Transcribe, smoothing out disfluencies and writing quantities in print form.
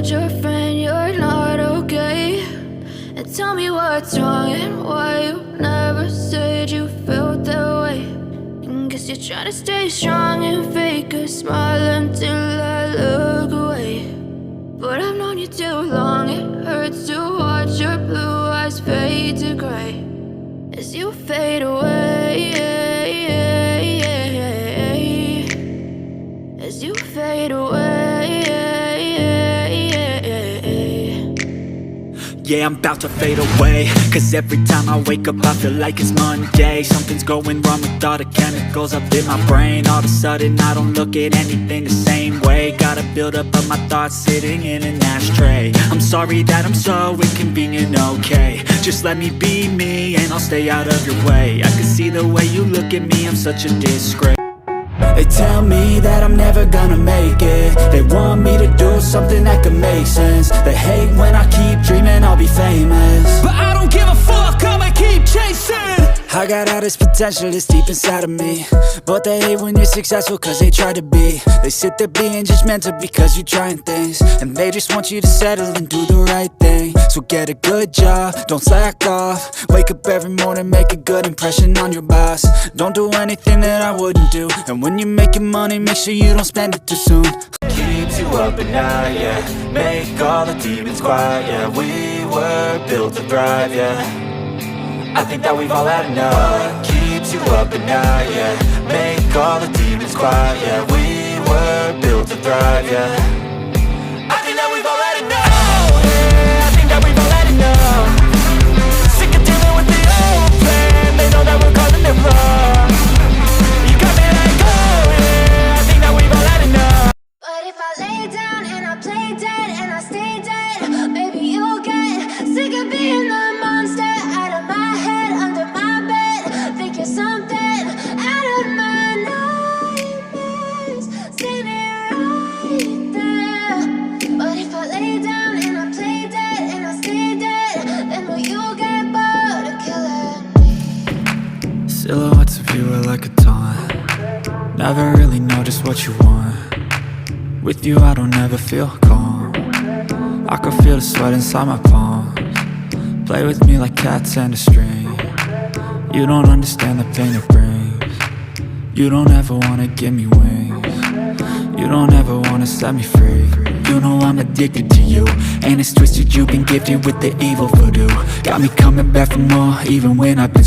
told your friend you're not okay, and tell me what's wrong and why you never said you felt that way. And guess you're trying to stay strong and fake a smile until I look away. But I've known you too long, it hurts to watch your blue eyes fade to gray as you fade away, as you fade away. Yeah, I'm about to fade away, cause every time I wake up I feel like it's Monday. Something's going wrong with all the chemicals up in my brain. All of a sudden I don't look at anything the same way. Gotta build up of my thoughts sitting in an ashtray. I'm sorry that I'm so inconvenient, okay. Just let me be me and I'll stay out of your way. I can see the way you look at me, I'm such a disgrace. They tell me that I'm never gonna make it. They want me to do something that could make sense. They hate when I keep dreaming I'll be famous, but I don't give a fuck, I'ma keep chasing. I got all this potential, it's deep inside of me, but they hate when you're successful cause they try to be. They sit there being judgmental because you're trying things, and they just want you to settle and do the right thing. So get a good job, don't slack off. Wake up every morning, make a good impression on your boss. Don't do anything that I wouldn't do, and when you're making money, make sure you don't spend it too soon. Keeps you up at night, yeah. Make all the demons quiet, yeah. We were built to thrive, yeah. I think that we've all had enough. Keeps you up at night, yeah. Make all the demons quiet, yeah. We were built to thrive, yeah. I think that we've all had enough. Oh, yeah, I think that we've all had enough. Sick of dealing with the old plan. They know that we're causing it wrong. You got me like, oh yeah, I think that we've all had enough. But if I lay down and I play dead and I stay dead, baby you'll get sick of being the monster out of my head, under my bed. Think you're something out of my nightmares, standing right there. But if I lay down and I play dead and I stay dead, then will you get bored of killing me? Silhouettes of you are like a taunt. Never really know just what you want. With you I don't ever feel calm. I can feel the sweat inside my palms. Play with me like cats and a string. You don't understand the pain it brings. You don't ever wanna give me wings. You don't ever wanna set me free. You know I'm addicted to you, and it's twisted, you've been gifted with the evil voodoo. Got me coming back for more, even when I've been